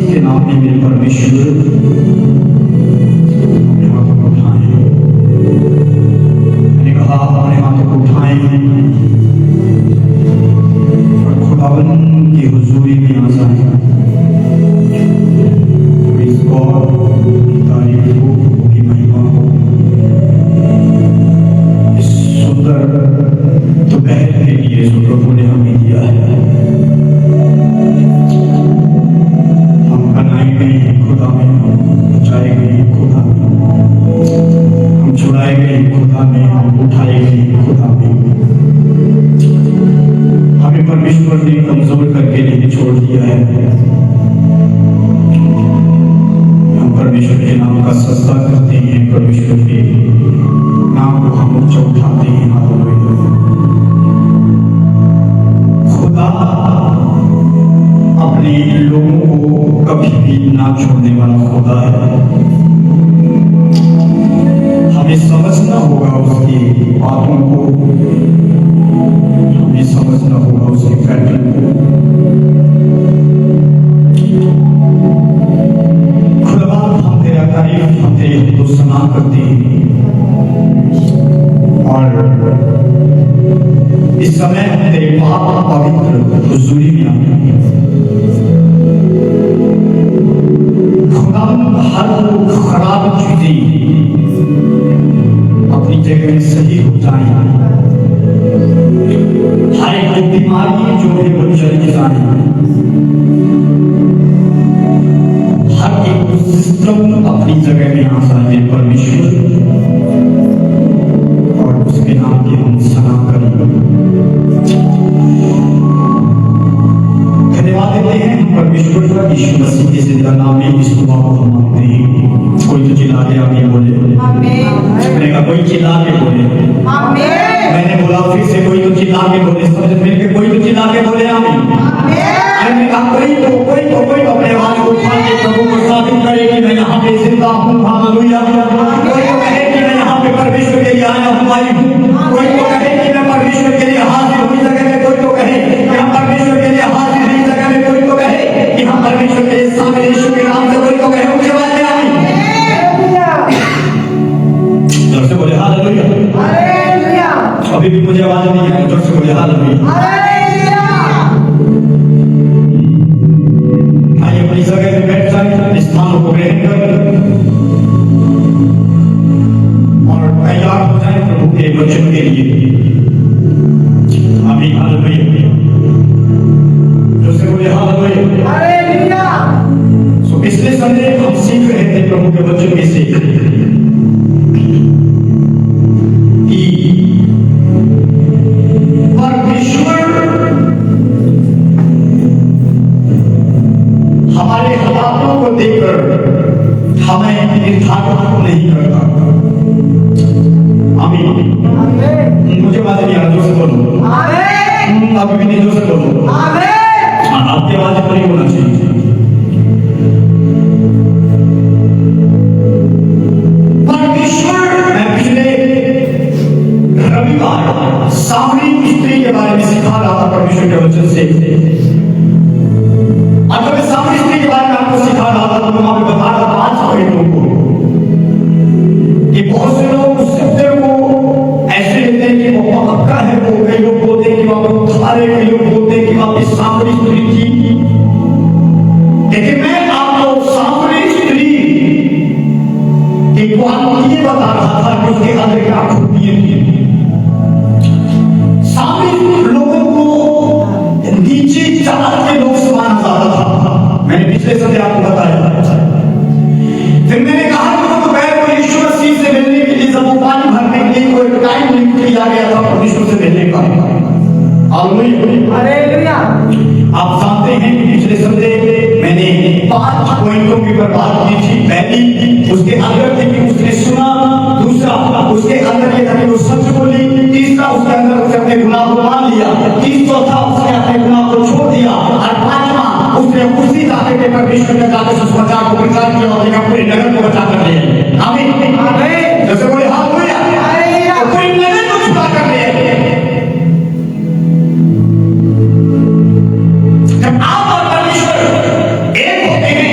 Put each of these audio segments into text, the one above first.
मसीह के नाम में मेरे परमेश्वर अपने हाथों को उठाएं। मैंने कहा अपने हाथों को उठाएं और खुदावन की हुजूरी में आ जाएं। इस गौर की तारीफ हो, की महिमा हो। इस सुंदर दोपहर के लिए जो प्रभु ने हमें दिया है, हम बनाए गए हैं खुदा में, हम बचाए गए हैं खुदा में, हम छुड़ाए गए हैं खुदा में, हम उठाए गए हैं खुदा में। हमें परमेश्वर ने कमजोर करके नहीं छोड़ दिया है। हम परमेश्वर के नाम का सजदा करते हैं, परमेश्वर के नाम को हम ऊंचा उठाते हैं। हालेलुया। खुदा अपने लोगों को कभी भी ना छोड़ने वाला खुदा है। हमें समझना होगा उसकी बातों को, हमें समझना होगा उसके पैटर्न को। खुदा हम तेरा तारीफ, हम तेरे को सना करते हैं। और इस समय हम तेरे पाक पवित्र हुजूरी में आते हैं। खुदा हर खराब चीजें अपनी जगह में सही हो जाए, हर एक बीमारी जो है वो चली जाए, हर एक सिस्टम अपनी जगह में आ जाए परमेश्वर, और उसके नाम की हम सना करें। धन्यवाद देते हैं परमेश्वर का, यीशु मसीह के जिंदा नाम में इस दुआ को हम मांगते हैं। कोई तो चिल्ला के आमीन बोले। मैंने कहा कोई चिल्ला के बोले। मैंने बोला फिर से कोई तो चिल्ला के बोले। समझ में के कोई तो चिल्ला के बोले आमीन। मैंने कहा कोई तो अपने आवाज को उठा के प्रभु को साबित करे कि मैं यहाँ पे जिंदा हूँ। हालेलुया। कोई तो कहे कि मैं यहाँ पे परमेश्वर के लिए आया हूँ, आई हूँ। कोई तो कहे कि मैं परमेश्वर के लिए हाजिर हुई जगह में, कोई तो कहे कि हम परमेश्वर के लिए हाजिर हुई जगह में, कोई तो कहे कि हम परमेश्वर के लिए शामिल यीशु के नाम से, कोई तो कहे ऊंची आवाज में आमीन। जोर से बोले हालेलुया। अभी भी मुझे आवाज नहीं है, जोर से बोले हालेलुया। आइए अपनी जगह में बैठ जाए, स्थानों को ग्रहण कर और तैयार हो जाए प्रभु के वचन के लिए। आमीन। हालेलुया। जोर से बोले हालेलुया। सो पिछले संडे हम सीख रहे थे प्रभु के वचन में से परमेश्वर हमारे हालातों को देखकर हमें निर्धारित नहीं करता। आमीन। मुझे बात नहीं आ रहा, जोर से बोलो। अभी भी नहीं, जोर से बोलो। आपकी आवाज पूरी होना चाहिए। परमेश्वर, मैं पिछले रविवार सामरी स्त्री के बारे में सिखा रहा था परमेश्वर के वचन से। और जब मैं सामरी स्त्री के बारे में आपको सिखा रहा था तो मैं वहां पे बता रहा था आज के लोगों को कि बहुत से लोग उस सत्य को ऐसे लेते हैं कि वो पक्का है, वो कई लोग बोलते हैं कि वहां पर थारे, कई लोग बोलते हैं कि वहां पे सामरी स्त्री थी। लेकिन मैं आपको सामरी स्त्री की क्वालिटी बता रहा था कि उसके अंदर क्या खूबियां थी। सामरी लोगों को नीचे जात के लोग से माना जाता था। मैंने पिछले संडे आपको बताया। फिर मैंने कहा कि वो दोपहर को यीशु मसीह से मिलने के लिए, जब वो पानी भरने के लिए कोई टाइम लिमिट किया गया था परमेश्वर से मिलने का। हालेलुया। आप जानते हैं कि पिछले संडे मैंने 5 पॉइंटों के ऊपर बात की थी। पहली उसके अंदर थी कि उसने सुना, दूसरा उसके अंदर ये था कि वो सच बोली, तीसरा उसके अंदर उसने अपने गुनाह को मान लिया, चौथा उसने अपने गुनाह को छोड़ दिया, और पांचवा उसने उसी जाके के परमेश्वर ने जाकर सुसमाचार को प्रचार किया और पूरे नगर को बचा कर लिया। आमीन। जैसे बोले हालेलुया। पूरे नगर को छुड़ा कर लिया। जब आप और परमेश्वर एक होते हैं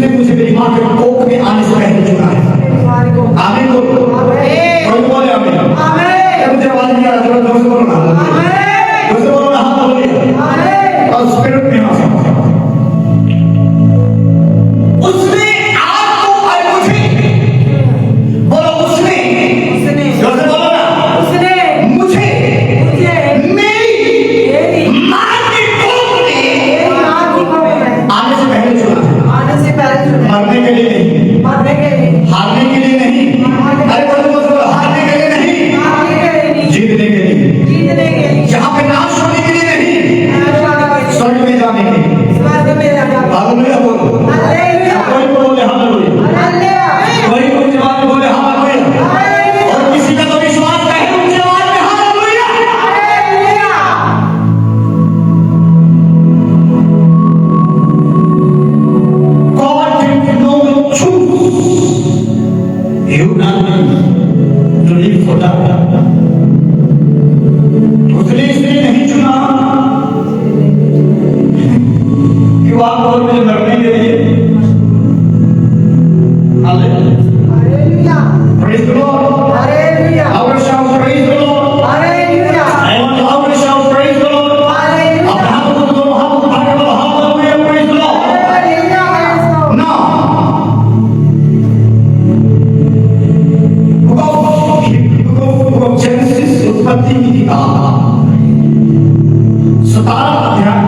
उसने मुझे मेरी माँ के कोख में आने से पहले चुना है। आमीन बोलो। कोई बोले आमीन। मुझे आवाज नहीं आ रहा, थोड़ा जोर से बोलो ना। जोर से बोलो ना, हालेलुया। और स्पिरिट में आ सकता है। उसने आपको और मुझे, बोलो उसने, जोर से बोलो ना, मुझे मेरी माँ की कोख में आने से पहले चुना है। मरने के लिए नहीं, हारने के लिए नहीं, अरे बोलो हारने के लिए नहीं, जीतने के लिए, जहाँ पे नाश होने के लिए नहीं, स्वर्ग में जाने के लिए। हालेलुया बोलो। कोई बोले हालेलुया, कोई जवाब बोले हालेलुया, और किसी का तो विश्वास है उनके जवाब में hallelujah. God did not choose you and me to live for that. उसने इसलिए नहीं चुना कि वो आपको और मुझे मरने के लिए। Hallelujah, praise the Lord, hallelujah. Our shout praise the Lord, hallelujah. I want to our shout praise the Lord, hallelujah. अब हम को दोनों हाथ उठा के बोलो hallelujah, praise the Lord, hallelujah. Now, book of genesis, उत्पत्ति की किताब 17 अध्याय,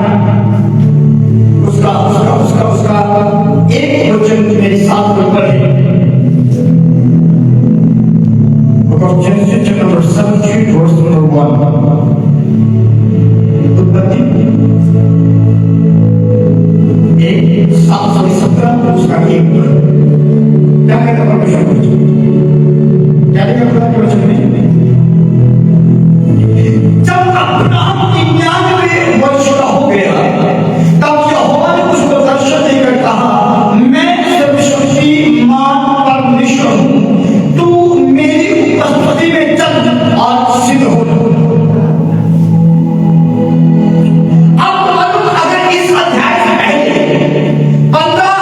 उसका एक वचन मेरे साथ में पढ़े। Book of Genesis chapter number 17 verse number 1। उत्पत्ति 17 उसका 1। क्या कहता परमेश्वर, क्या लिखा खुदा के वचन में? जब अब्राहम 99 वर्ष का हो गया, तब यहोवा ने उसको दर्शन देकर कहा, मैं सर्वशक्तिमान परमेश्वर हूं, तू मेरी उपस्थिति में चल और सिद्ध हो। अब मालूम, अगर इस अध्याय से पहले 15,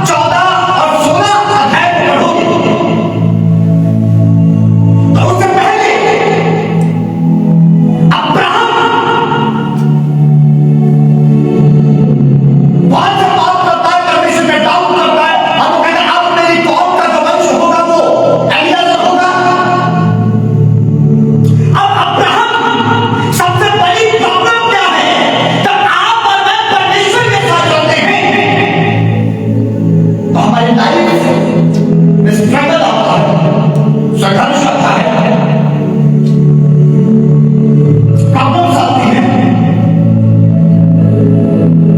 14 और 16 अध्याय पढ़ोगे तो उससे पहले अब्राहम बहुत से बात करता है, परमेश्वर में डाउट करता है, और वो कहता है अब मेरी कौम का जो वंश होगा वो एलिया से होगा। अब अब्राहम सबसे बड़ी प्रॉब्लम क्या है? जब आप और मैं परमेश्वर के साथ चलते हैं तो हमारी लाइफ में स्ट्रगल आता है, संघर्ष आता है, प्रॉब्लम्स आती हैं।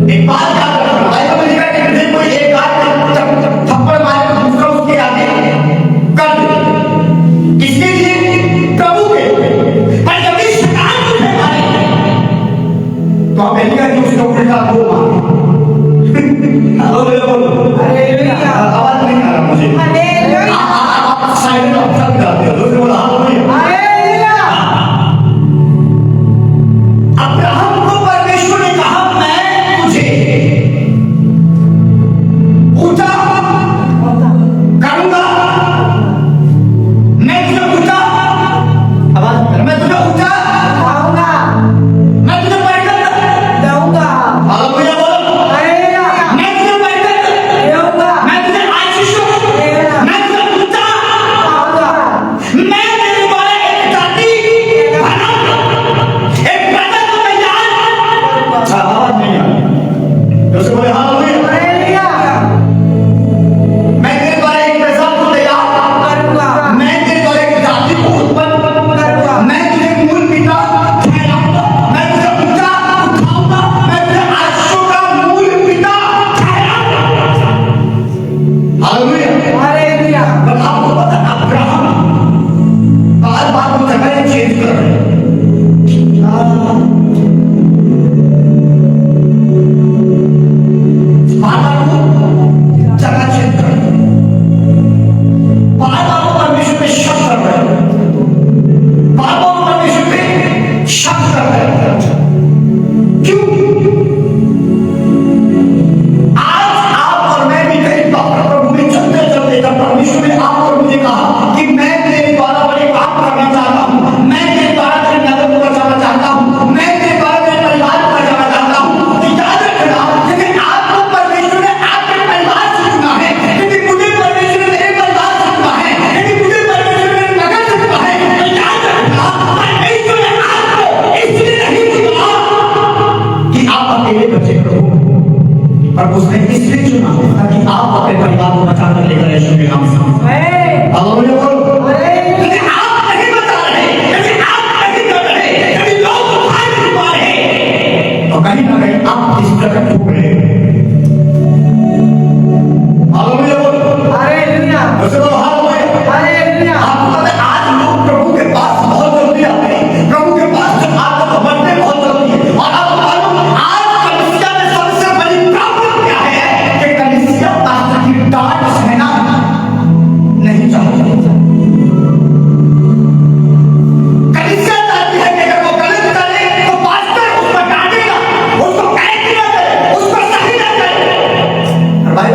एक बात याद रखना, बाइबल में लिखा है कि मुझे कोई एक बात थप्पड़ मारे तो दूसरा उसके आगे कर दे। किसके लिए? प्रभु के। पर जब इस शैतान तुझे मारे तो आप एलिया की उसका उल्टा दो मारे। हालेलुया बोलो, हालेलुया। आवाज नहीं आ रहा मुझे, हालेलुया। आप साइलेंट ऑब्जर्व करते हो, दूसरे बोला हालेलुया, हालेलुया। अब्राहम को परमेश्वर ने कहा, मैं तुझे ऊंचा करूंगा, मैं तुझे ऊंचा, आवाज, मैं तुझे ऊंचा करूंगा, मैं तुझे बरकत दूंगा। हालेलुया बोलो, हालेलुया। मैं तुझे बरकत दूंगा, मैं तुझे आशीष दूंगा, मैं तुझे ऊंचा करूंगा।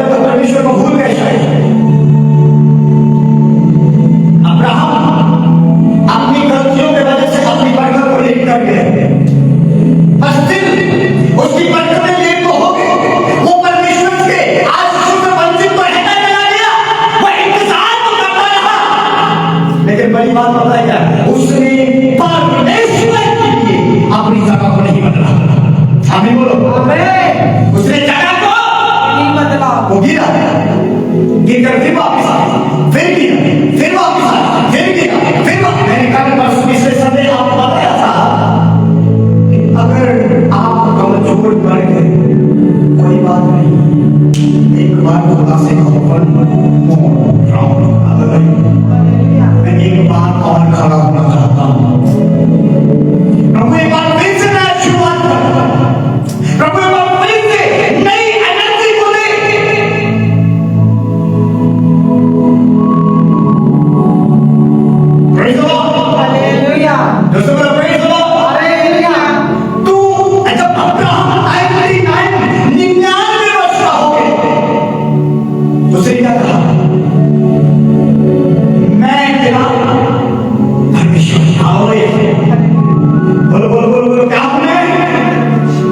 जब तक परमेश्वर को भूल गए शायद। अब्राहम अपनी गलतियों की वजह से अपनी बरकत को लेट कर गए, बस दिल उसकी बरकतें लेट तो हो गई, वो परमेश्वर के आशीषों से वंचित तो रहता चला गया, वो इंतजार तो करता रहा। लेकिन बड़ी बात पता है क्या, उसने परमेश्वर के लिए अपनी जगह को नहीं बदला। आमीन बोलो। आमीन। उसने जगह को नहीं बदला, वो गिरा, गिरकर फिर वापस आया, फिर गिरा, फिर वापस आया, फिर गिरा, फिर वापस। मैंने कल परसों पिछले संडे आपको बताया था कि अगर आप कमजोर पड़ गए कोई बात नहीं, एक बार खुदा से कहो मैं एक बार और खड़ा होना चाहता हूँ। प्रभु एक बार फिर से नया शुरुआत कर, प्रभु एक बार फिर से नई एनर्जी को दे। Praise the Lord. Hallelujah. दोस्तों बोलो praise the Lord. Hallelujah. तू जब अब्राहम 99 वर्ष का हो गए, तो उसे क्या कहा, मैं तेरा परमेश्वर। बोलो बोलो बोलो बोलो, क्या आपने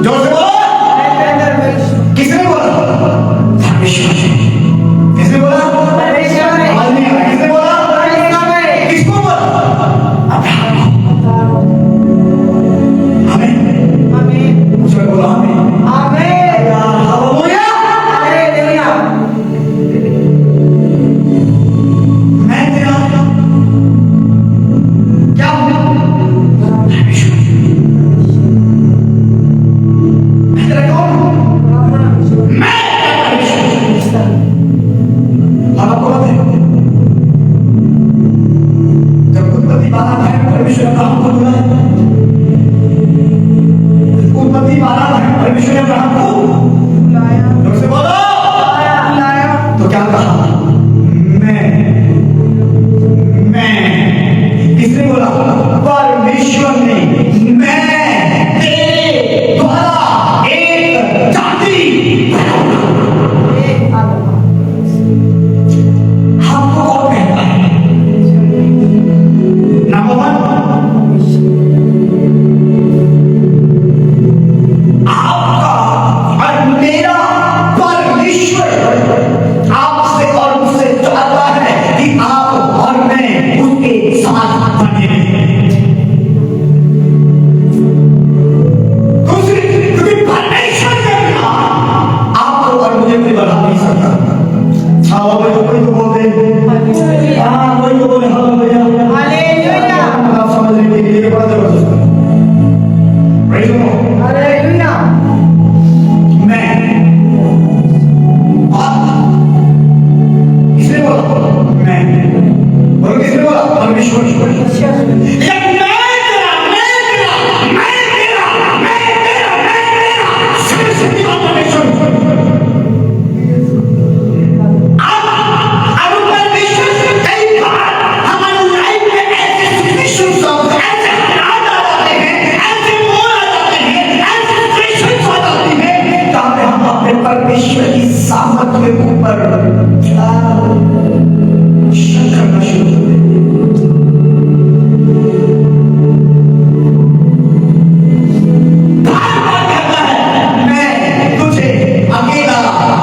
जोर से बोलो, किसने बोला, परमेश्वर। किसने बोला, परमेश्वर। आवाज नहीं आ रहा, किसने बोला, परमेश्वर। किसको बोला, अब्राहम। आमीन आमीन, उसने बोला आमीन आमीन, हालेलुया हालेलुया। मैं तेरा क्या हूं, परमेश्वर। मैं तेरा कौन हूं, मैं परमेश्वर। अब आपको पता है जब उत्पत्ति 12 है परमेश्वर अब्राहम को बुलाया, उत्पत्ति 12 है परमेश्वर ने अब्राहम को बुलाया, जोर से बोलो बुलाया। तो क्या कहा, मैं किसने बोला, परमेश्वर ने, मैं तेरे द्वारा एक जाति। हमको कौन कहता है, नंबर 1 आपका और मेरा परमेश्वर आपसे और मुझसे चाहता है कि आप और मैं उसके साथ बने रहें। दूसरी, क्योंकि परमेश्वर के बिना आपको और मुझे कोई बना नहीं सकता। हाँ भाई, कोई तो बोलते हैं, हाँ कोई तो बोले हालेलुया हालेलुया, आप समझने के लिए बड़ा जबरदस्त है। Praise the Lord hallelujah. मैं किसने बोला, मैं बोलो, किसने बोला, परमेश्वर। परमेश्वर की सामर्थ के ऊपर शक करना शुरू कर देते। मैं तुझे अकेला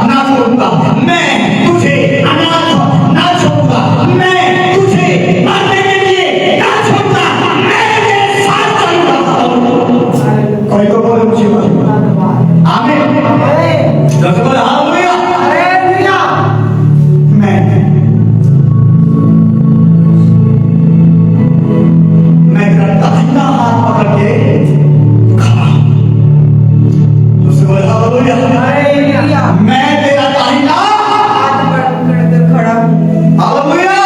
ना छोड़ूंगा, मैं तुझे अनाथ ना छोड़ूंगा, मैं तुझे मरने के लिए ना छोड़ूंगा, मैं तेरे साथ चलूंगा। कोई तो बोले मुझे आमीन। जैसे बोले हालेलुया हालेलुया। मैं तेरा दाहिना हाथ पकड़ के खड़ा हूं। जैसे बोले हालेलुया हालेलुया। मैं तेरा दाहिना हाथ पकड़ कर खड़ा हूं। हालेलुया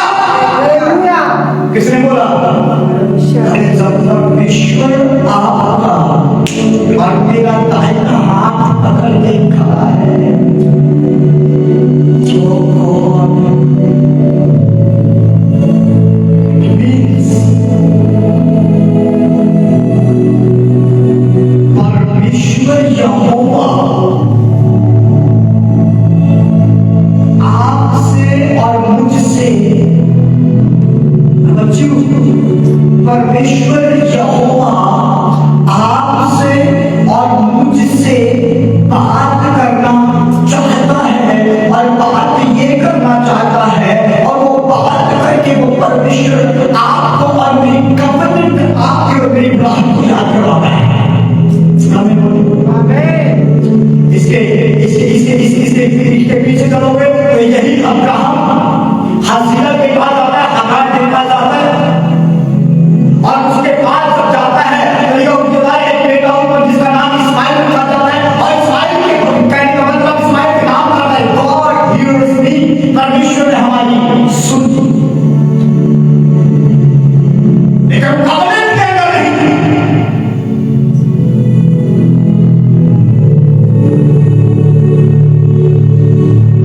परमेश्वर यहोवा आपसे और मुझसे बात करना चाहता है और बात ये करना चाहता है, और वो बात करके वो परमेश्वर आपको और मेरी कवनेंट आपके और मेरी बात को याद करवाता है। आमीन बोलो। आमीन। इसके पीछे चलोगे तो यही अब्राहम हाजिरा के पास आता है, हगार के पास आता है, और उसके बाद जब जाता है तो एक बेटा ऊपर जिसका नाम इस्माइल रखा जाता है, और इस्माइल के कहने का मतलब इस्माइल के नाम आता है गॉड हियर्स मी, परमेश्वर ने हमारी सुनी। लेकिन कवनेंट के अंदर नहीं।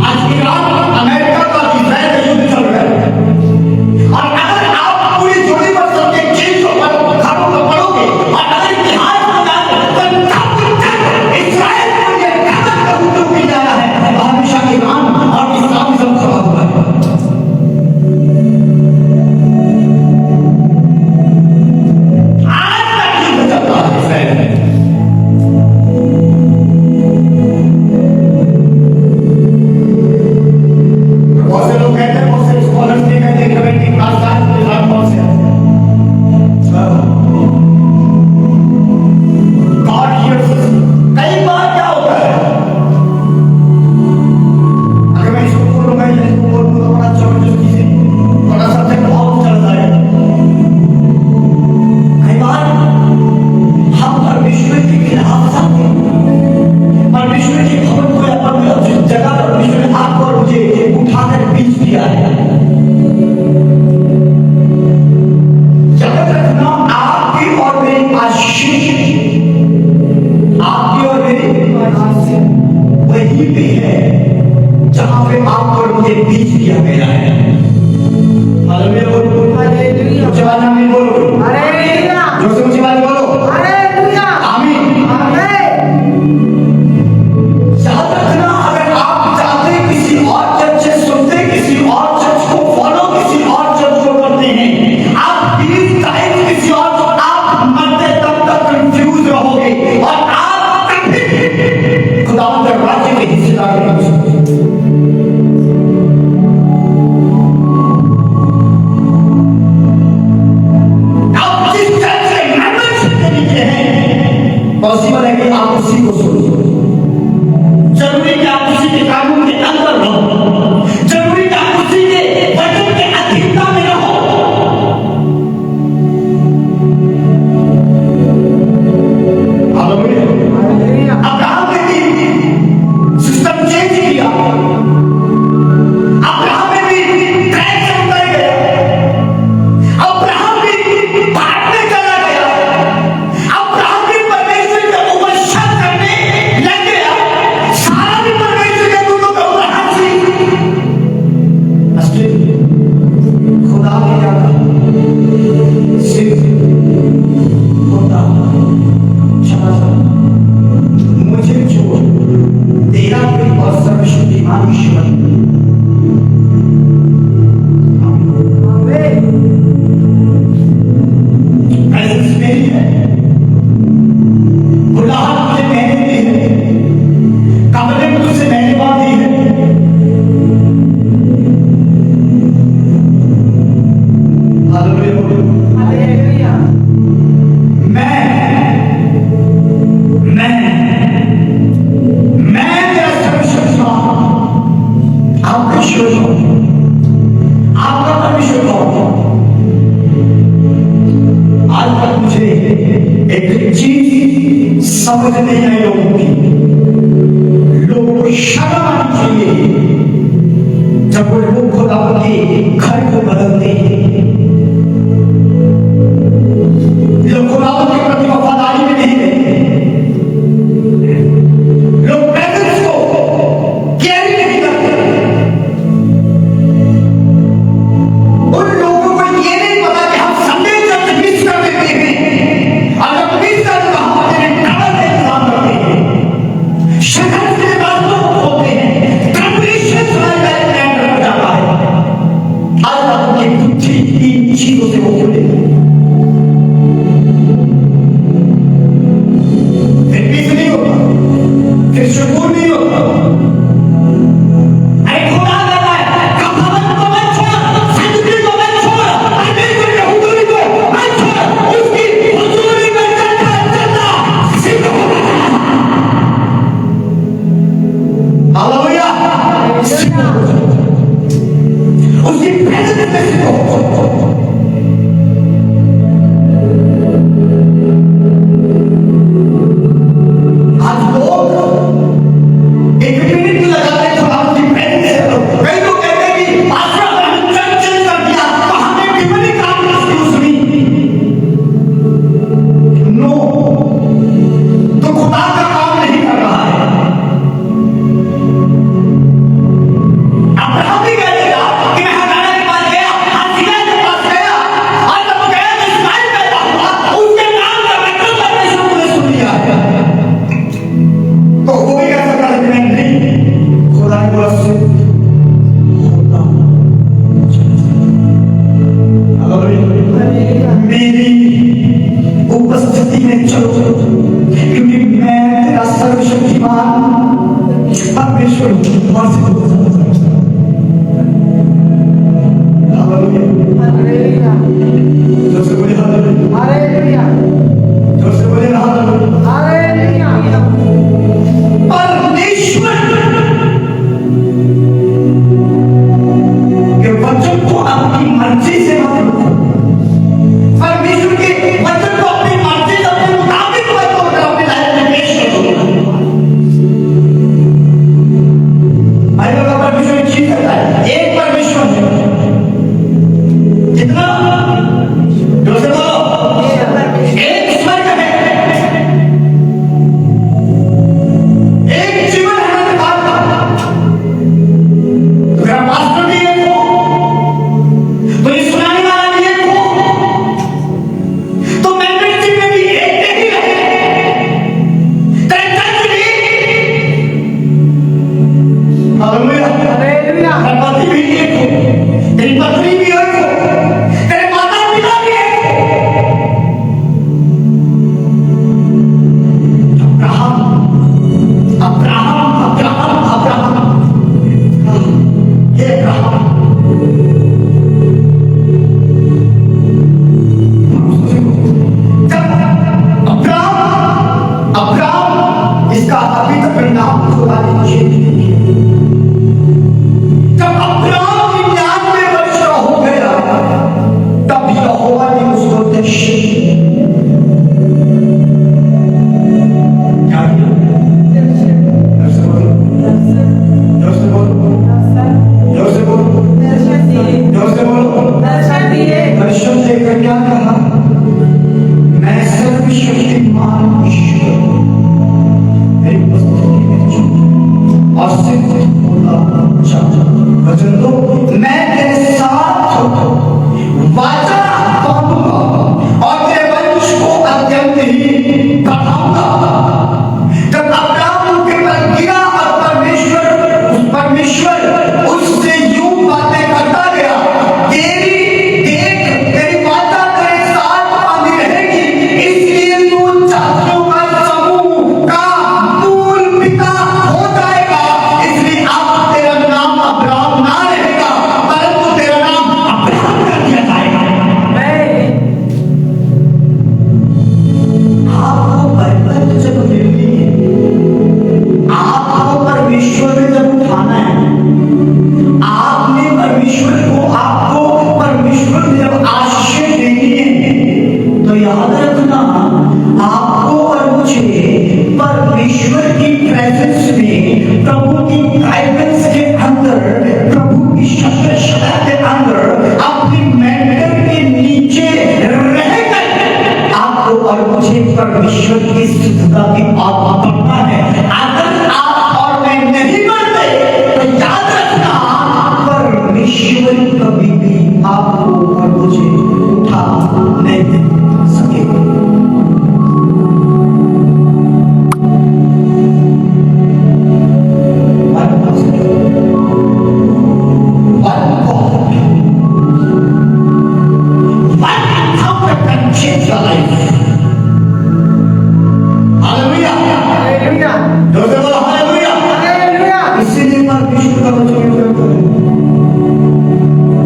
आज ईरान अमेरिका का इजराइल का युद्ध चल रहा है, और अगर आप पूरी जोड़ी पर सबके चीज को पढ़ोगे और अगर इतिहास में जाकर इस्राइल को ये गलत का उपयोग किया जा रहा है, हमेशा ईरान और इस्लामिज्म खड़ा हुआ है। आज तक युद्ध चल रहा है इस्राइल में। बहुत से लोग कहते हैं, बहुत से स्कॉलर्स भी कहते हैं कि पाकिस्तान के इस्लाम कौन से है? गॉड हियर्स अस। कई बार क्या होता है, अगर मैं इसको बोलूंगा या इसको बोलूंगा तो बड़ा जबरदस्ती से बड़ा सब्जेक्ट और चल जाएगा। कई बार हम परमेश्वर के खिलाफ जाते हैं, परमेश्वर के भवन को या परमेश्वर जगह पर परमेश्वर ने आपको और मुझे उठाकर बीच दिया है। याद रखना, आपकी और मेरी आशीष, आपकी और मेरी वही पे है जहां पे आपको और मुझे बीच दिया गया है। हालेलुया बोलो, हालेलुया। ऊंची आवाज में बोलो, हालेलुया। जोर से ऊंची आवाज बोलो, हालेलुया। आमीन, आमीन। याद रखना, अगर आप जाते किसी और चर्च से सुनते, किसी और चर्च को फॉलो, किसी और चर्च को करते हैं, आप 20 टाइम किसी और को आप मरते तब तक कंफ्यूज रहोगे और आप कभी खुदावंद के राज्य के हिस्सेदार नहीं बन सकते। आप जिस चर्च से मेंबरशिप के नीचे हैं, पॉसिबल है कि आप उसी को सुनो। जरूरी कि आप उसी के कानून के अंदर रहो, जरूरी कि आप उसी के वचन के अधीनता में रहो। हालेलुया। अब्राहम ने भी सिस्टम चेंज किया, अब्राहम ने भी ट्रैक से उतर गया, अब्राहम भी भागने चला गया, अब्राहम भी परमेश्वर के ऊपर शक करने लग गया, सारा भी परमेश्वर के दूतों के ऊपर हंसी। खुदा ने क्या कहा? सिर्फ खुदा क्षमा कर, मुझे छोड़, तेरा कोई और सर्वशक्तिमान ईश्वर प्रेजेंस मेरी है, बुलाहट मुझे मैंने दी है, कवनेंट तुझसे मैंने बांधी है। हालेलुया बोलो, हालेलुया। मैं तेरा सर्वशक्तिमान, आपका ईश्वर हूं, आपका परमेश्वर हूं। आज तक मुझे एक चीज समझ नहीं आई लोगों की, लोगों को शर्म आनी चाहिए जब वो लोग खुदा के घर को बदलते हैं, लोग खुदा के प्रति वफादारी में नहीं रहते, लोग प्रेजेंस को कैरी नहीं करते। उन लोगों को ये नहीं पता कि हम संडे चर्च मिस कर देते हैं, और जब मिस कर तो हम अपने डबल का इंतजाम करते हैं, शहर के बाद लोग होते हैं, कंपटीशन का प्लान रखा जाता है। आज तक उनकी बुद्धि इन चीजों से वो खुले। से सीखो। आज लोग एक मिनट लगाते खुदा की प्रेम से, कई लोग कहते हैं कि पास्टर हमने चर्च चेंज कर दिया तो हमें कितनी काम सुनी। नो, तो खुदा का काम नहीं कर रहा है। अब्राहम भी कह देगा कि मैं हगारा के पास गया, हाजिरा के पास गया, और जब गया तो इस्माइल पैदा हुआ, उसके नाम का मतलब परमेश्वर ने सुन लिया। तो वो भी कह सकता है कि नहीं, खुदा ने बोला से होता। मेरी उपस्थिति में चलो, क्योंकि मैं तेरा सर्वशक्तिमान परमेश्वर हूं। और से हालेलुया, जो से बोले हालेलुया, जो से बोले हालेलुया। परमेश्वर के वचन को अपनी मर्जी से मत लो। परमेश्वर के वचन को अपनी मर्जी से, अपने मुताबिक मत लो, अपनी लाइफ में पेश करो। भाई लोग, परमेश्वर एक चीज करता है, एक परमेश्वर है। कितना? जो से बोलो, एक स्वर्ग है, एक जीवन है मेरे पास। तो मेरा पास्टर भी एक हो, तो ये सुनाने वाला भी एक हो, तो मेंबरशिप में भी एक नहीं रहे। तेरे चर्च भी, हालेलुया, हालेलुया, तेरा पति भी एक हो, तेरी पत्नी भी एक हो, तेरे माता पिता भी एक हो। अब्राहम, अब्राहम, अब्राहम, ये अब्राहम, जब अब्राहम, अब्राहम, इसका अभी तक नाम खुदा ने चेंज नहीं किया। जब अब्राहम 99 वर्ष का हो गया, तब यहोवा ने उसको दर्शन दिया। क्या किया? जोर से बोलो, जोर से बोलो, जोर से बोलो, जोर से बोलो। दर्शन देकर क्या कहा? मैं सर्वशक्तिमान ईश्वर हूं, मेरी उपस्थिति में चलो। और सिर्फ बोला, वचन दो, मैं तेरे साथ वाचा बांधूंगा और तेरे वंश को अत्यंत ही बढ़ाऊंगा। जब अब्राहम के पर गिरा और परमेश्वर उससे यूं बातें करता गया, तेरी वाचा तेरे साथ बांधी रहेगी, इसलिए तू जातियों का समूह का मूल पिता हो जाएगा। इसलिए अब तेरा नाम अब्राहम ना रहेगा, परंतु तेरा नाम अब्राहम कर दिया जाएगा। आपको बाइबल जब मिलनी है, आपको परमेश्वर में जब उठाना है, आपने आपको परमेश्वर ने जब आशीष देनी है, तो याद रखना, आपको और मुझे परमेश्वर की प्रेजेंस में, प्रभु की गाइडेंस के अंदर, प्रभु की शक्ति के अंदर, अपनी मेंटर के नीचे रहकर आपको और मुझे परमेश्वर की शुद्धता की बात करना है। अगर आप और मैं नहीं करते, तो याद रखना, परमेश्वर कभी भी आपको और मुझे उठा नहीं सकेगा।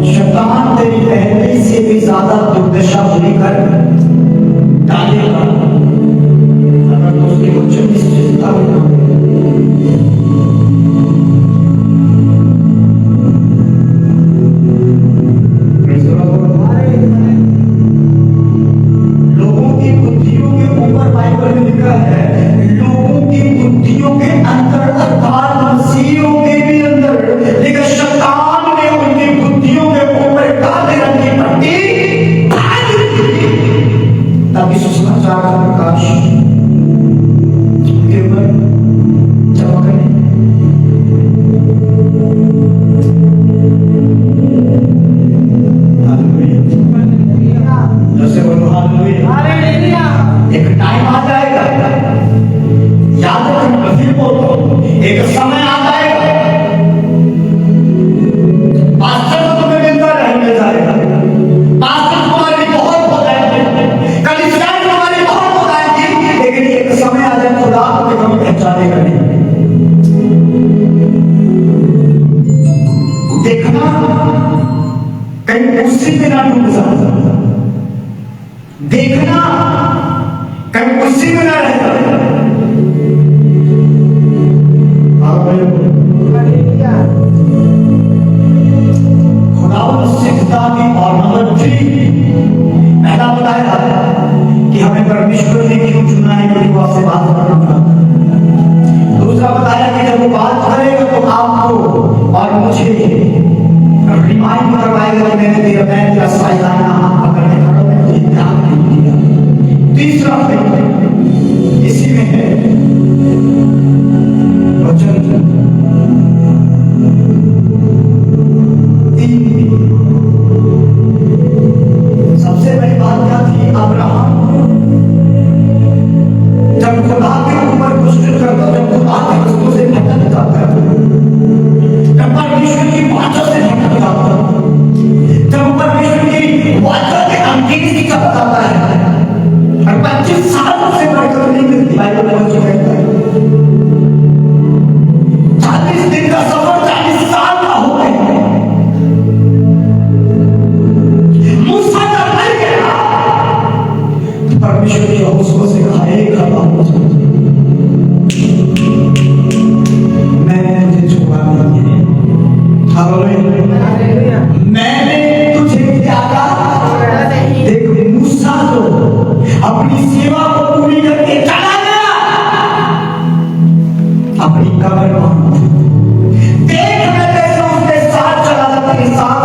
शैतान तेरी पहले से भी ज्यादा दुर्दशा बुरी कर डालेगा अगर तो उसके वचन की चिंता होना। देखना कहीं उसी में ना डूब जाता, देखना कहीं उसी में ना रह जाता। खुदावंद सिद्धता की और नंबर 3 पहला बताया कि हमें परमेश्वर ने क्यों चुना है, क्योंकि वो आपसे बात करना चाहता है। दूसरा बताया कि जब वो बात करेगा तो आपको और मुझे रिमाइंड करवाएगा कि मैंने तेरा साइलाना हाथ पकड़ के खड़ा मैं तुझे ध्यान नहीं दिया। तीसरा इसी में है वचन 3। सबसे बड़ी बात क्या थी? अब्राहम जब खुदा के ऊपर कुछ करता, जब खुदा के रस्तों से भटक जाता, जब परमेश्वर की बातों से भटक जाता, जब परमेश्वर की बातों के अंगीठी कब जाता है, और 25 साल से बढ़कर नहीं मिलती। बाइबल में जो कहता है 40 दिन का सफर 40 साल का हो गया। मूसा जब मर गया तो परमेश्वर ने यहोशू से कहा, एक खड़ा हो जा, मैंने तुझे छोड़ा नहीं है। हालेलुया। मैंने तुझे त्यागा नहीं। देख मूसा तो अपनी सेवा को पूरी करके चला गया, अपनी कब्र बांध। देख मैं कैसे उसके साथ चला था, तेरे साथ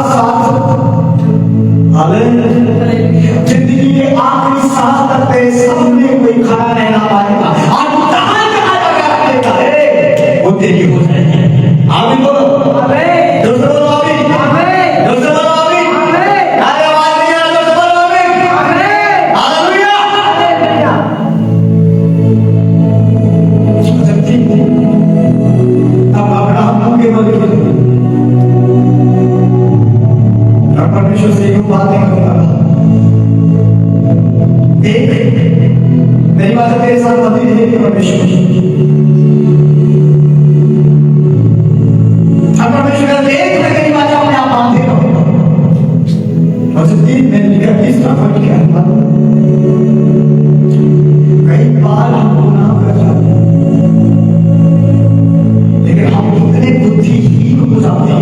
हालेलुया। जिंदगी के आखिरी सांस तक तेरे सामने कोई खड़ा नहीं ना पाएगा, और कहां कहां जगह रखेगा वो तेरी हो जाएगी। आमीन बोलो। आमीन। दूसरा बोलो आमीन। आमीन। दूसरा बोलो आमीन। आमीन। अरे आवाज नहीं आ रही, दूसरा बोलो आमीन। आमीन। हालेलुया। हालेलुया। जब ठीक तब अब्राहम के बल पर परमेश्वर से एक बातें करता रहा। देख मेरी बात तेरे साथ होती है परमेश्वर, परमेश्वर देख मैं तेरी बातें अपने आप मानते रहूंगा। और जब 3 में लिखा तीसरा फर्क क्या है? कई बार हम गुनाह कर जाते हैं, लेकिन हम इतने बुद्धिहीन हो जाते हैं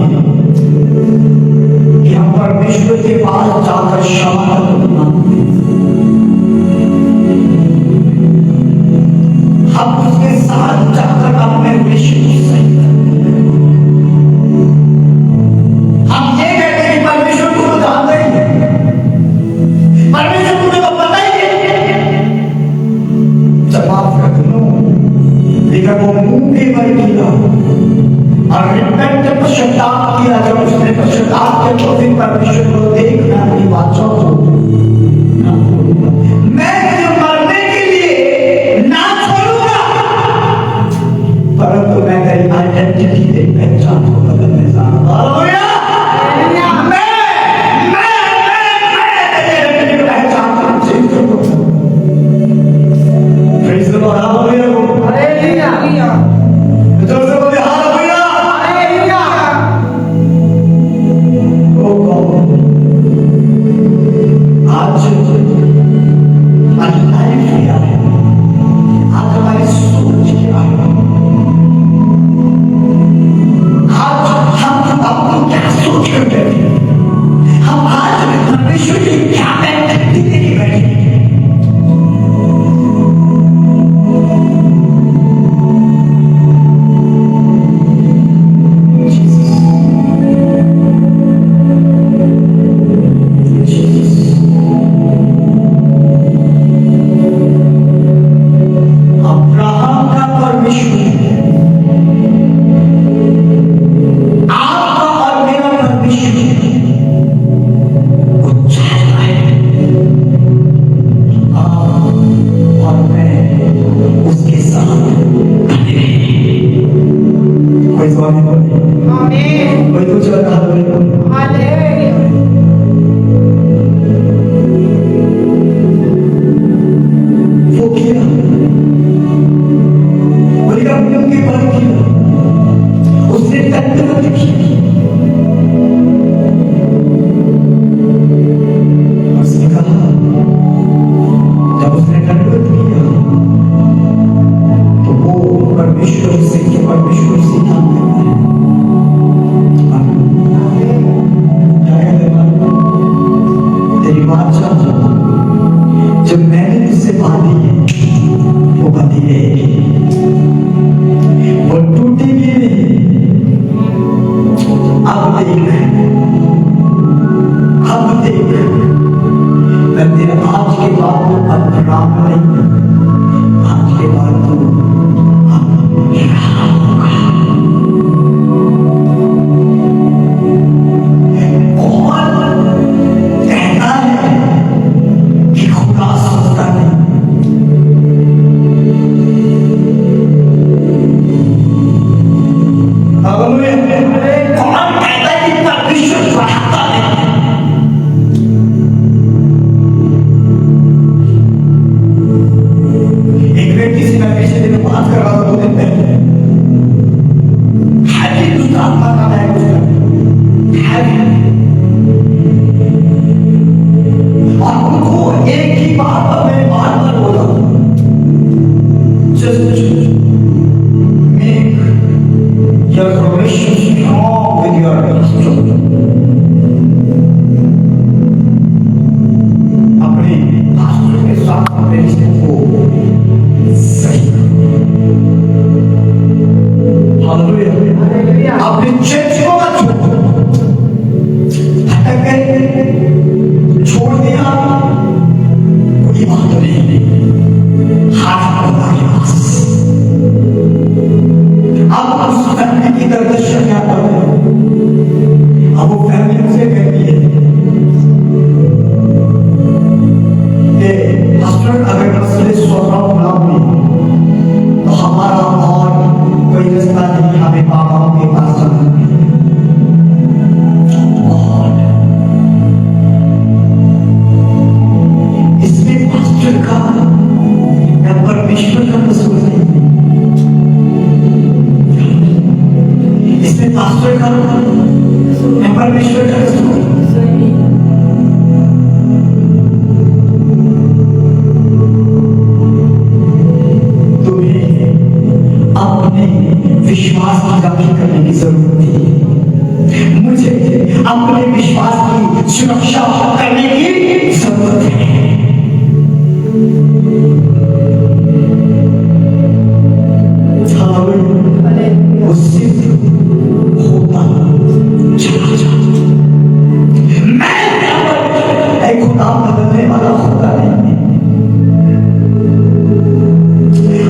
कि हम परमेश्वर के पास जाकर क्षमा नहीं मांगते। हम उसके साथ जाकर अपने रिलेशन सही करते हैं। हम ये कहते हैं कि परमेश्वर को तो जानते ही है, परमेश्वर को तो पता ही है, जब माफ कर दो। लेकिन वो मुंह के बल किया और रिपेंट पश्चाताप किया। जब उसने पश्चाताप किया तो फिर परमेश्वर को देखना अपनी बातों को मैं तुझे मरने के लिए ना छोड़ूंगा, परंतु मैं तेरी आइडेंटिटी तेरी पहचान को बदलने जा रहा हूं। हालेलुया। मैं तेरी आइडेंटिटी को पहचान को चेंज करूंगा। Praise the Lord. Hallelujah. Hallelujah. जो से बोले हालेलुया। हालेलुया। ओ गॉड कहते हैं आज के बाद तो अधराम नहीं, आज के बाद तो अब होगा। कौन कहता है कि खुदा सोचता नहीं? कौन कहता है कि परमेश्वर बढ़ाता नहीं? एक व्यक्ति से मैं पिछले दिन बात कर रहा था 2 दिन पहले, हैवी उसका आत्मा का है, उसका हैवी, और उनको एक ही बात मैं बार बार बोला, just make your relation strong with your pastor. अपने पास्टर के साथ अपने रिश्ते को सही करो। हालेलुया। अपने चर्च को मत छोड़ो, भटक गए, छोड़ दिया, कोई बात नहीं, हाथ खुदा के पास। अब उस फैमिली की दर्दशा क्या कर रहे हो? अब वो फैमिली मुझे कहती है कि पास्टर अगर मसले सॉल्व ना हुए तो हमारा और कोई रास्ता नहीं, हमें बाबाओं के पास जाना है। और इसमें पास्टर का या परमेश्वर का कसूर नहीं, इसमें पास्टर का या परमेश्वर का कसूर नहीं। विश्वास की गारंटी करने की जरूरत है, मुझे अपने विश्वास की सुरक्षा करने की जरूरत है। वो सिद्ध होता चला जाता। मैं खुदा बदलने वाला खुदा नहीं।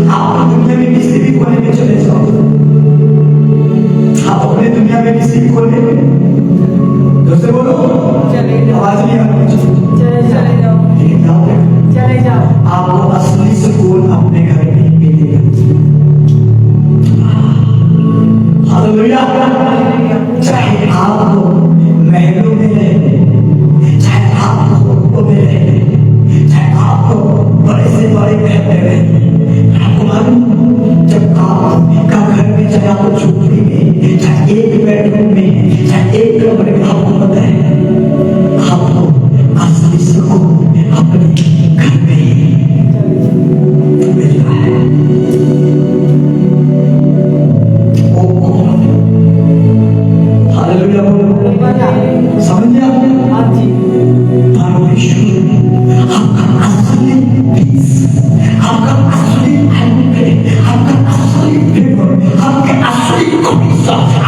आप दुनिया में किसी भी कोने में चले जाओ, आप अपने दुनिया में किसी भी कोने में दोस्तों बोलो, आवाज नहीं आ रही, चले जाओ, लेकिन याद रखो, चले जाओ, आपको असली सुकून अपने घर में मिलेगा। हालेलुया। चाहे आप महलों में रहे, चाहे आप होटलों में रहे, चाहे आप बड़े से बड़े घर में रहे, आपको मालूम जब आपका घर में, चाहे आप झोपड़ी में, चाहे एक बेडरूम में, चाहे एक कमरे में, आपको पता है आपको असली सुकून अपने घर में मिलता है। ओ कौन? हालेलुया बोलो, समझ आपने? परमेश्वर आपका असली पीस, आपका असली एंकर, आपका असली फेवर, आपके असली खुशी,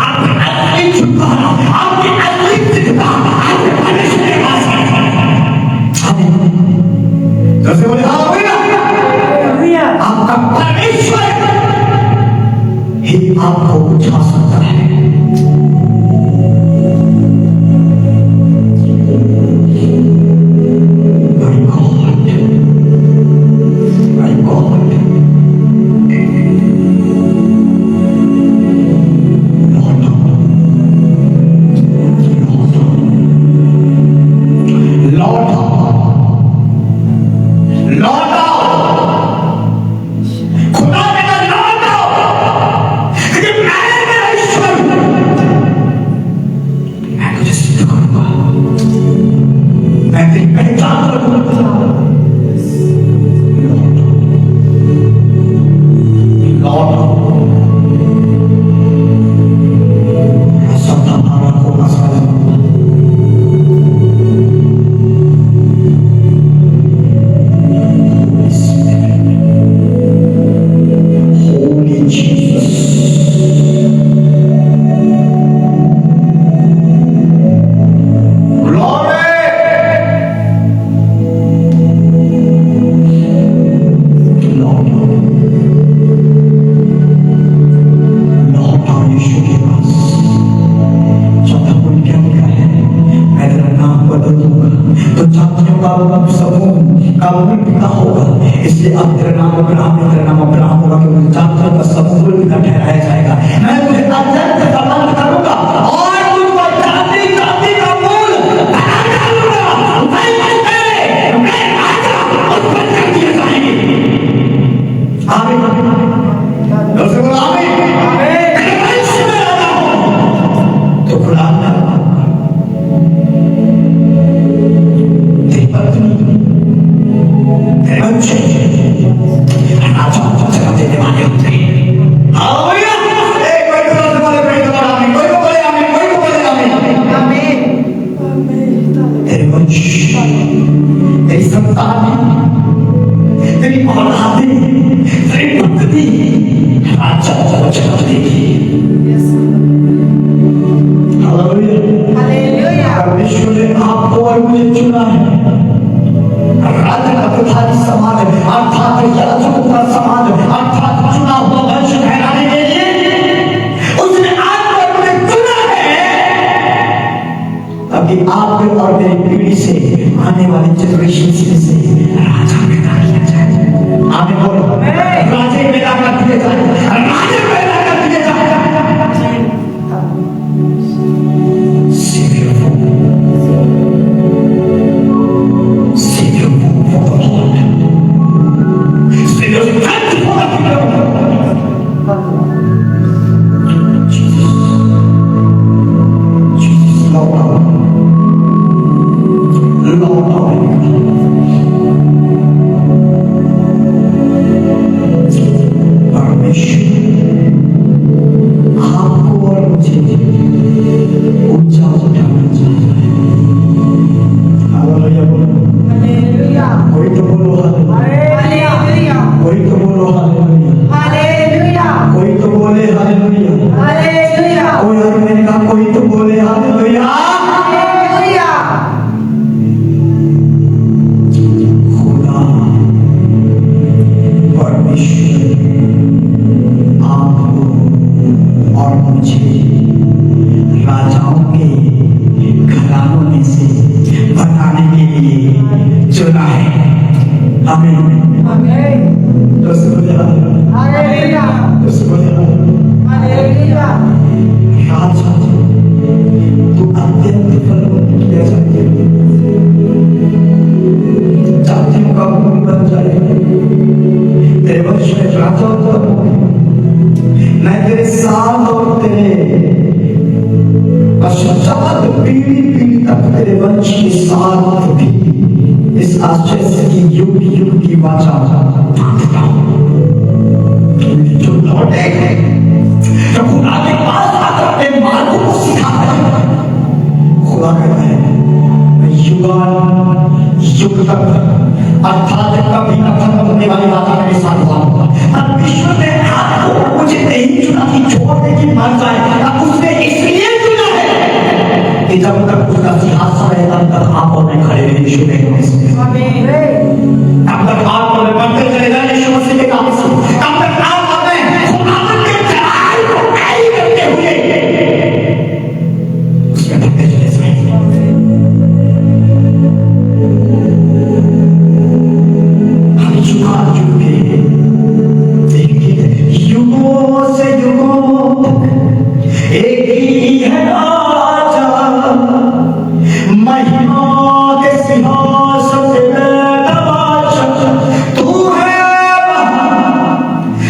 आपके असली छुटकारा, आपके असली जिंदा, आपके परमेश्वर के पास है। जैसे बोले हालेलुया, आपका परमेश्वर ही आपको उठा सकता है। खुदा ने कहा लौट आओ, लेकिन मैं मेरा समूह का मूल पिता होगा, इसलिए अब तेरा नाम अब्राहम है, तेरा नाम अब्राहम होगा, क्योंकि जातियों का समूह मूल पिता ठहराया जाएगा। मैं तुझे अत्यंत सम्मानित करूंगा और तुझको जाति जाति का मूल बना डालूंगा। मैं राजा उत्पन्न कर दिए जाएंगे। आमीन आमीन आमीन। आमीन आमीन। तो खुदा तेरी पत्नी तेरे बच्चे राजा जगह देने वाले होते हैं। हालेलुया। एक कोई तो बोले कोई तो आमीन, कोई तो बोले आमीन, कोई तो बोले आमीन। आमीन। तेरे बच्चे, तेरी संतान, तेरी औलादें, तेरी पत्नी राजा जगह देगी। हालेलुया। परमेश्वर ने आपको और मुझे चुना है, राजा का प्रधानी समाज अर्थात याजकों का समाज अर्थात चुना हुआ वंश ठहराने के लिए उसने आपको और मुझे चुना है, ताकि आप और मेरी पीढ़ी से आने वाली जनरेशन से राजा पैदा किया जाए। आमीन बोलो। राजे पैदा कर दिए जाए, राजे पैदा कर दिए जाए। अर्थात कभी न खत्म होने वाली बात मेरे साथ हुआ होगा। परमेश्वर ने आपको मुझे नहीं चुना कि छोड़ने की मर जाए, अब उसने इसलिए चुना है कि जब तक उसका सिंहासन है तब तक आप और मैं खड़े रहे यीशु के नाम से। आमीन। तब तक आप और मैं बढ़ते चले जाए यीशु मसीह के नाम से। तब तक आप और मैं खुदावंद के चढ़ाई को कैरी करते हुए उसमें बढ़ते चले जाएंगे। युगों से युगों एक ही है राजा, महिमा के सिंहासन पे बैठा बादशाह, तू है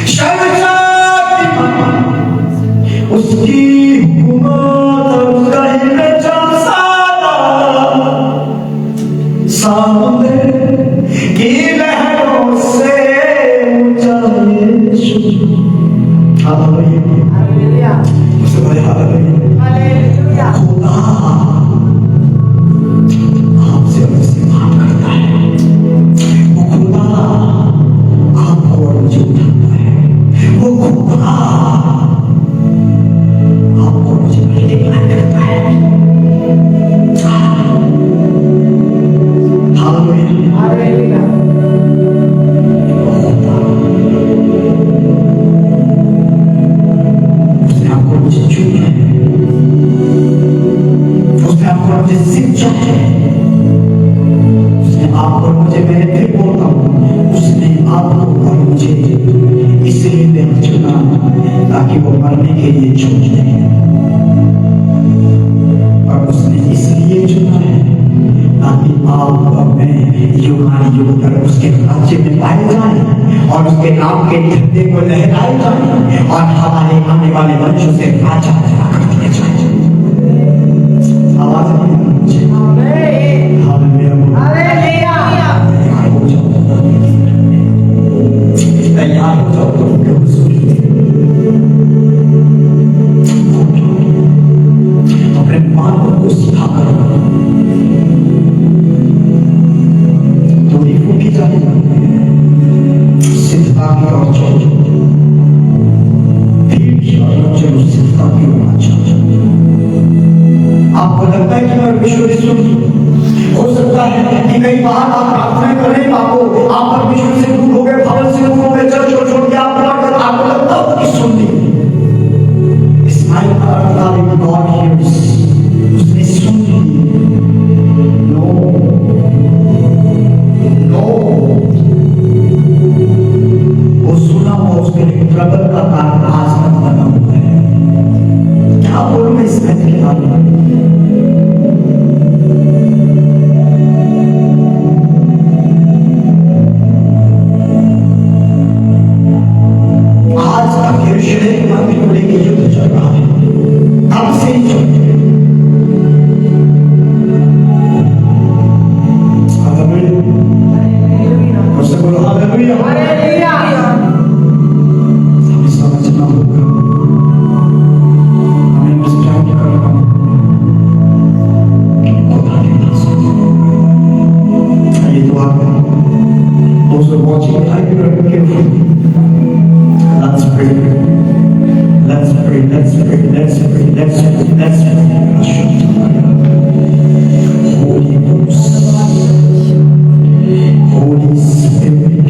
शर्मसार उसकी हुकूमत कहीं में चमसाता, सामने की लहरों से हालेलुया। उसे बोले हालेलुया। खुदा आपसे मुझसे बात करता है, वो खुदा आपको और मुझे उठाता है, वो खुदा आपको और मुझे निकाल करता है। Hallelujah hallelujah. उसने आपको आपको और मुझे इसलिए मैंने चुना ताकि वो मरने के लिए छोड़ दे, और उसने इसलिए चुना है ताकि आप और मैं युगान युग तक उसके राज्य में पाए जाएं और उसके नाम के झंडे को लहराए जाएं और हमारे आने वाले वंशों से राजा कर दिया जाए। आवाज नहीं आ रही मुझे। हालेलुया। तैयार हो जाओ तो प्रभु सुनिए। अपने बालों को सीधा करो, थोड़ी फूकी जाएगा, सिद्धता की ओर चलो, भीड़ की ओर चलो, सिद्धता की ओर चलो। आपको लगता है कि मैं परमेश्वर सुन, हो सकता है कि कई बार आप प्रार्थना करें, आप परमेश्वर से दूर हो गए, भवन से दूर हो गए, चर्च छोड़ के आप प्रार्थना, आपको लगता है कि सुन ली। इस्माइल का गॉड हियर्स, उसने सुन ली। नो नो, वो सुना हुआ उसके लिए ट्रबल का कारण आज तक बना हुआ है। क्या बोलूं मैं इस बात के बारे में? आज तक यरूशलेम मंदिर को लेकर युद्ध चल रहा है, अब से ही चल रहा है। हालेलुया, उससे बोलो हालेलुया। हालेलुया। हमें समझना होगा, हमें अंडरस्टैंड करना होगा कि खुदा के पास ये दुआ करें। Those who are watching, I pray carefully. Let's pray. Let's pray. Let's pray. Let's pray. Let's pray. Let's pray. Holy Ghost, Holy Spirit,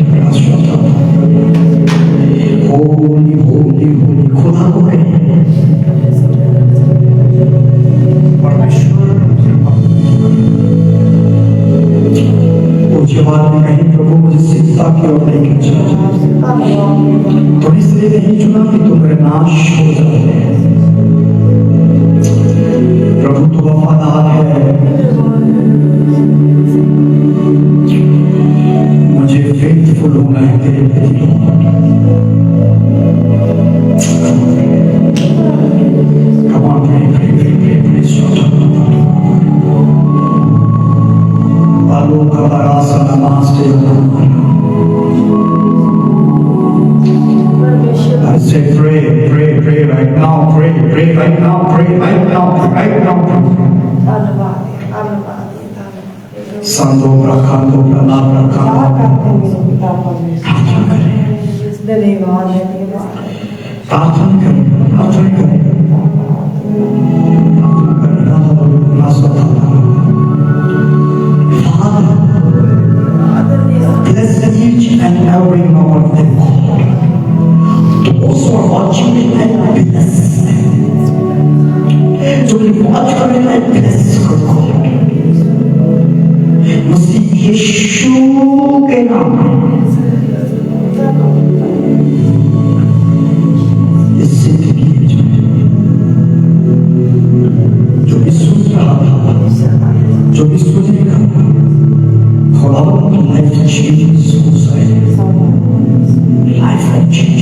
Holy, Holy, Holy. खुदा को कहें परमेश्वर, कुछ बात में कहीं प्रभु मुझे सिद्धता की ओर लेकर चला, तो इसलिए नहीं चुना कि तुम मेरे नाश हो जाओ। प्रभु तो वफादार है, मुझे फेथफुल होना है तेरे प्रति। Come on, pray, pray, pray, pray, pray. Balu kabarasa namaste. I say pray, pray, pray right now, pray, pray right now, pray right now, right now. Sando prakando pranam prakando. प्रार्थना करें, प्रार्थना करें, प्रार्थना करें। Father, bless each and every one of them. Those who are watching it and bless them. जो कि watch कर रहे हैं bless करो। मसीह यीशु के नाम में इस जिंदगी में जो भी सुन रहा था, जो भी सुनेगा, खुदा लाइफ चेंज हो जाए, लाइफ चेंज